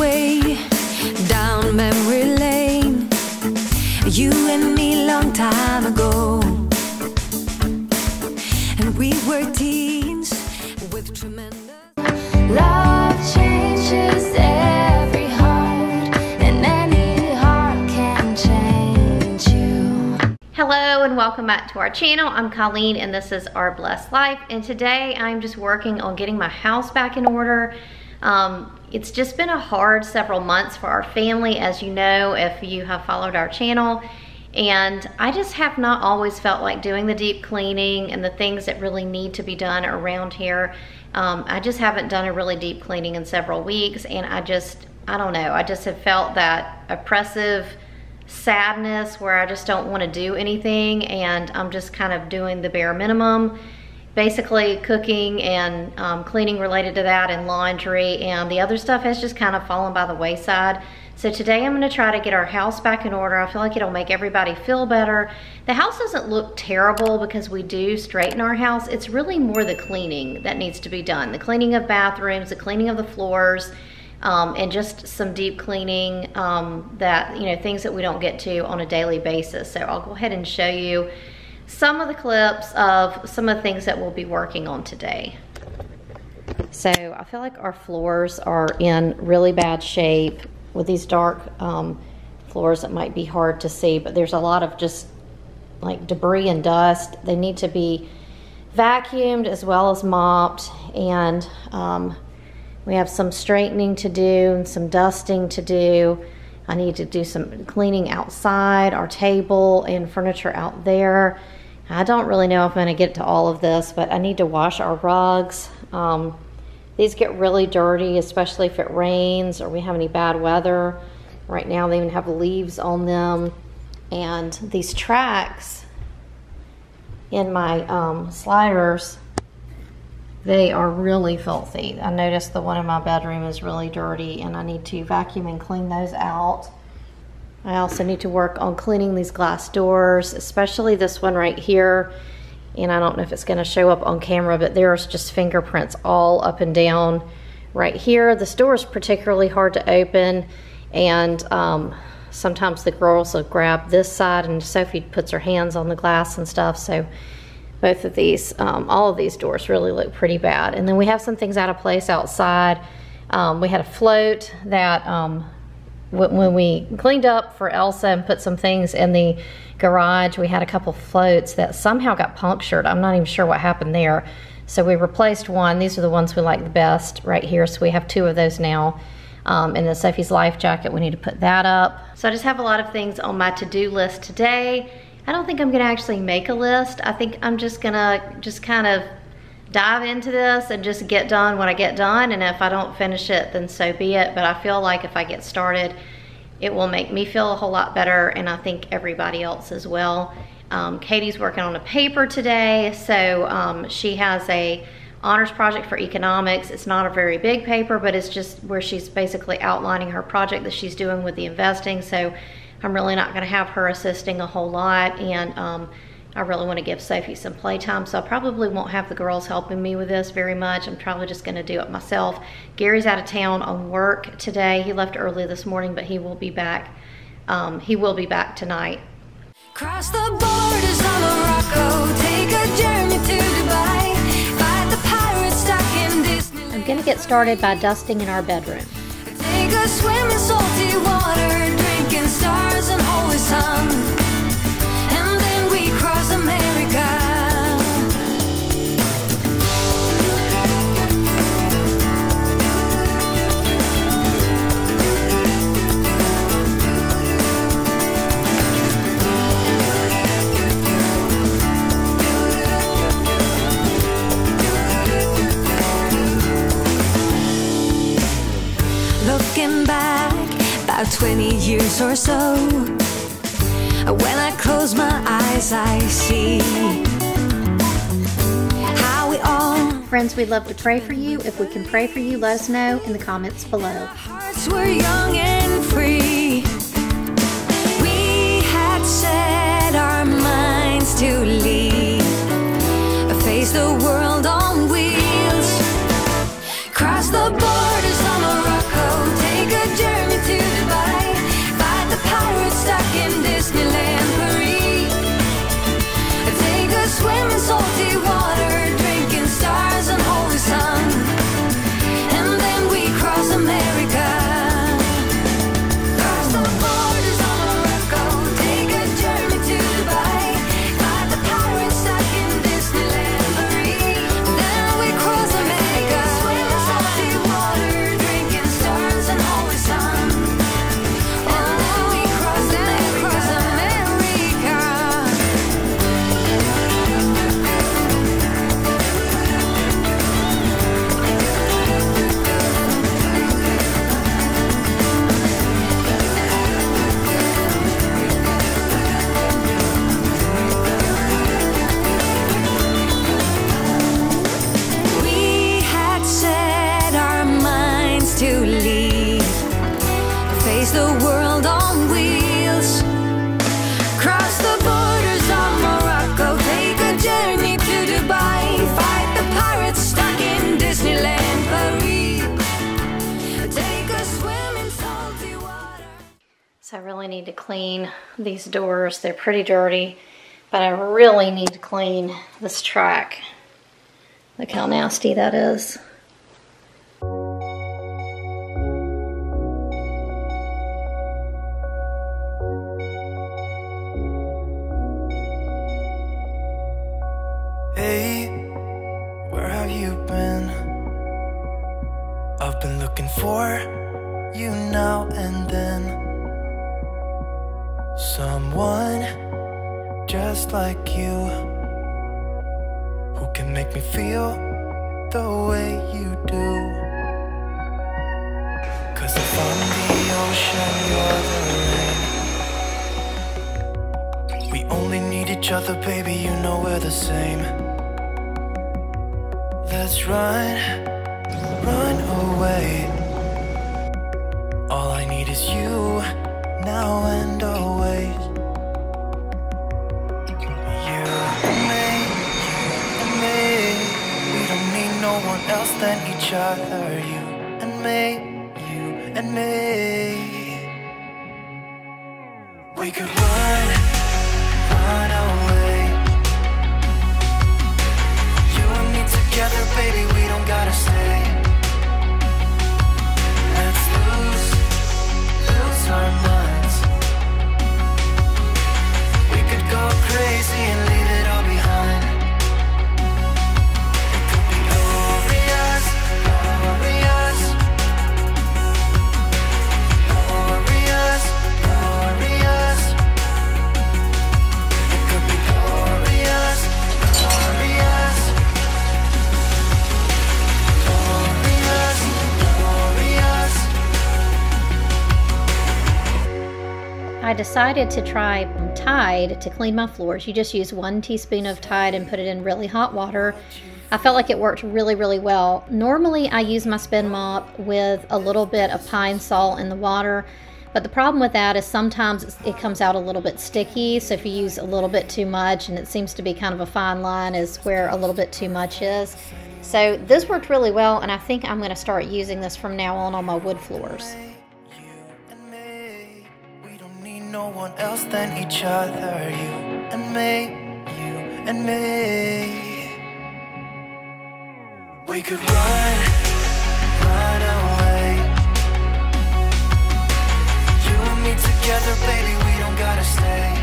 away down memory lane. You and me long time ago, and we were teens with tremendous love. Changes every heart, and any heart can change you. Hello and welcome back to our channel. I'm Colleen and this is Our Blessed Life, and today I'm just working on getting my house back in order. It's just been a hard several months for our family, as you know if you have followed our channel, and I just have not always felt like doing the deep cleaning and the things that really need to be done around here. I just haven't done a really deep cleaning in several weeks, and I don't know, I just have felt that oppressive sadness where I just don't want to do anything, and I'm just kind of doing the bare minimum, basically cooking and cleaning related to that, and laundry, and the other stuff has just kind of fallen by the wayside. So today I'm going to try to get our house back in order. I feel like it'll make everybody feel better. The house doesn't look terrible because we do straighten our house. It's really more the cleaning that needs to be done. The cleaning of bathrooms, the cleaning of the floors, and just some deep cleaning that, you know, things that we don't get to on a daily basis. So I'll go ahead and show you some of the clips of some of the things that we'll be working on today. So I feel like our floors are in really bad shape with these dark floors that might be hard to see, but there's a lot of just like debris and dust. They need to be vacuumed as well as mopped, and we have some straightening to do and some dusting to do. I need to do some cleaning outside, our table and furniture out there. I don't really know if I'm going to get to all of this, but I need to wash our rugs. These get really dirty, especially if it rains or we have any bad weather. Right now they even have leaves on them. And these tracks in my sliders, they are really filthy. I noticed the one in my bedroom is really dirty, and I need to vacuum and clean those out. I also need to work on cleaning these glass doors, especially this one right here. And I don't know if it's going to show up on camera, but there's just fingerprints all up and down right here. This door is particularly hard to open, and sometimes the girls will grab this side and Sophie puts her hands on the glass and stuff. So both of these, all of these doors really look pretty bad. And then we have some things out of place outside. We had a float that when we cleaned up for Elsa and put some things in the garage, we had a couple floats that somehow got punctured. I'm not even sure what happened there. So we replaced one. These are the ones we like the best right here. So we have two of those now. And then Sophie's life jacket, we need to put that up. So I just have a lot of things on my to-do list today. I don't think I'm gonna actually make a list. I think I'm just gonna kind of dive into this and just get done when I get done, and if I don't finish it, then so be it. But I feel like if I get started, it will make me feel a whole lot better, and I think everybody else as well. Katie's working on a paper today, so she has a honors project for economics. It's not a very big paper, but it's just where she's basically outlining her project that she's doing with the investing. So I'm really not gonna have her assisting a whole lot, and I really want to give Sophie some playtime, so I probably won't have the girls helping me with this very much. I'm probably just going to do it myself. Gary's out of town on work today. He left early this morning, but he will be back. He will be back tonight. Cross the borders of Morocco, take a journey to Dubai, fight the pirates stuck in Disney. I'm going to get started by dusting in our bedroom. Take a swim in salty water, drinking stars and always sun. Across America. Looking back about 20 years or so, when I close my eyes, I see how we all... Friends, we'd love to pray for you. If we can pray for you, let us know in the comments below. Our hearts were young and free. We had set our minds to leave, face the world on wheels. Cross the borders of Morocco, take a journey So I really need to clean these doors. They're pretty dirty, but I really need to clean this track. Look how nasty that is. Hey, where have you been? I've been looking for you now and then. Someone just like you, who can make me feel the way you do. 'Cause if I'm the ocean, you're the rain. We only need each other, baby, you know we're the same. Let's run away. All I need is you, now and always. You and me, we don't need no one else than each other. You and me, we could run away. You and me together, baby, we don't gotta stay. Let's lose our minds. We could go crazy and leave it all behind. It could be glorious, glorious, glorious, glorious. It could be glorious, glorious, glorious, glorious. I decided to try Tide to clean my floors. You just use 1 teaspoon of Tide and put it in really hot water. I felt like it worked really, really well. Normally I use my spin mop with a little bit of pine salt in the water, but the problem with that is sometimes it comes out a little bit sticky. So if you use a little bit too much, and it seems to be kind of a fine line is where a little bit too much is. So this worked really well, and I think I'm going to start using this from now on my wood floors. No one else than each other. You and me, we could run away. You and me together, baby, we don't gotta stay.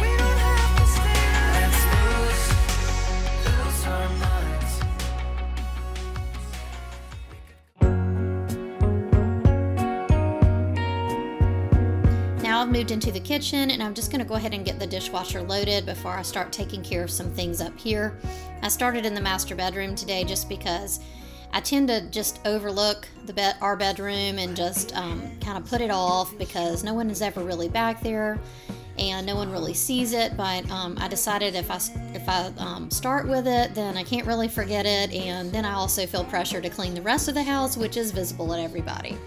We don't have to stay. Let's lose our minds. Now I've moved into the kitchen, and I'm just going to go ahead and get the dishwasher loaded before I start taking care of some things up here. I started in the master bedroom today just because I tend to just overlook our bedroom and just kind of put it off because no one is ever really back there and no one really sees it. But I decided if I start with it, then I can't really forget it, and then I also feel pressure to clean the rest of the house, which is visible at everybody.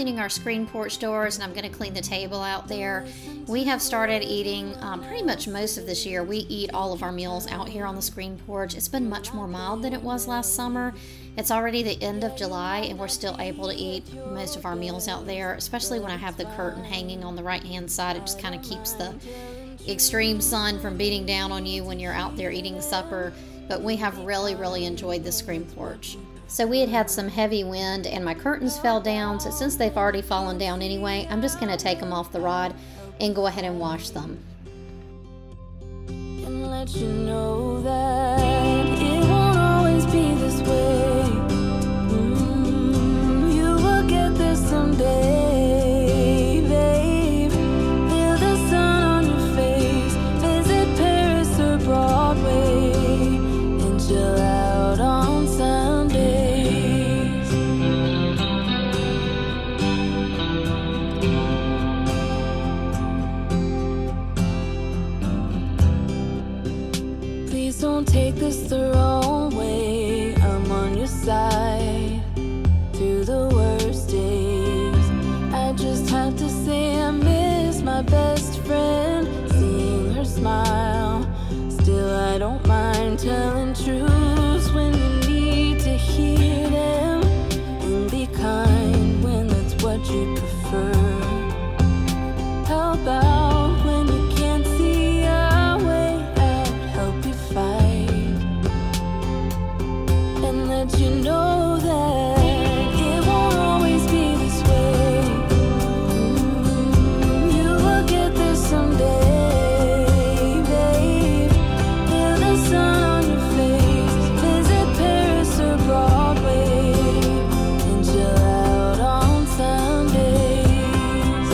cleaning our screen porch doors, and I'm going to clean the table out there. We have started eating pretty much most of this year. We eat all of our meals out here on the screen porch. It's been much more mild than it was last summer. It's already the end of July, and we're still able to eat most of our meals out there, especially when I have the curtain hanging on the right-hand side. It just kind of keeps the extreme sun from beating down on you when you're out there eating supper. But we have really enjoyed the screen porch. So we had some heavy wind and my curtains fell down, so since they've already fallen down anyway, I'm just going to take them off the rod and go ahead and wash them. And let you know that it won't always be this way. You will get there someday, babe. Feel the sun on your face, visit Paris or Broadway, and chill out on Sundays. Please don't take this the wrong way. I'm on your side through the worst days. I just have to say I miss my best friend, seeing her smile. Still I don't mind telling truths when you need to hear them, and be kind when that's what you prefer. How about when you can't see a way out, help you fight, and let you know that it won't always be this way. You will get there someday, babe. Feel the sun on your face, visit Paris or Broadway, and chill out on Sundays.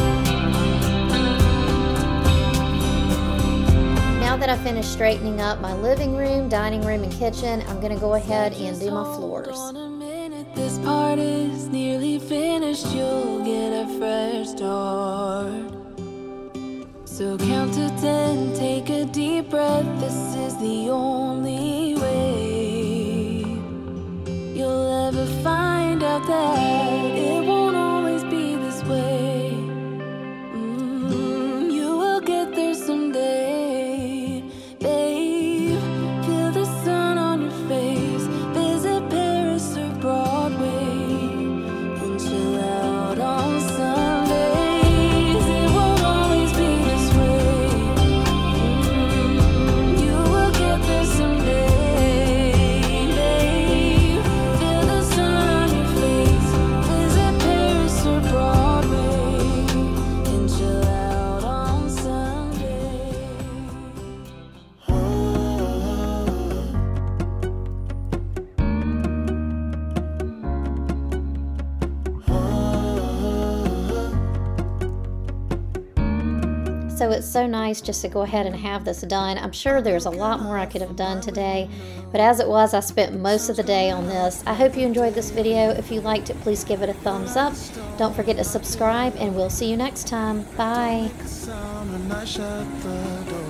Now that I finished straightening up my living room, dining room, and kitchen, I'm going to go ahead and do my floors. Hold on a minute, this part is nearly finished. You'll get a fresh start. So count to 10, take a deep breath. This is the only way you'll ever find out that it won't always be this way. You will get there someday, babe. Feel the sun on your face, visit Paris or Broadway, and chill out on Sundays. It won't always be this way. You will get there someday, babe. Feel the sun on your face, visit Paris or Broadway, and chill out on Sunday. So it's so nice just to go ahead and have this done. I'm sure there's a lot more I could have done today, but as it was, I spent most of the day on this. I hope you enjoyed this video. If you liked it, please give it a thumbs up. Don't forget to subscribe, and we'll see you next time. Bye. Sound when I shut the door.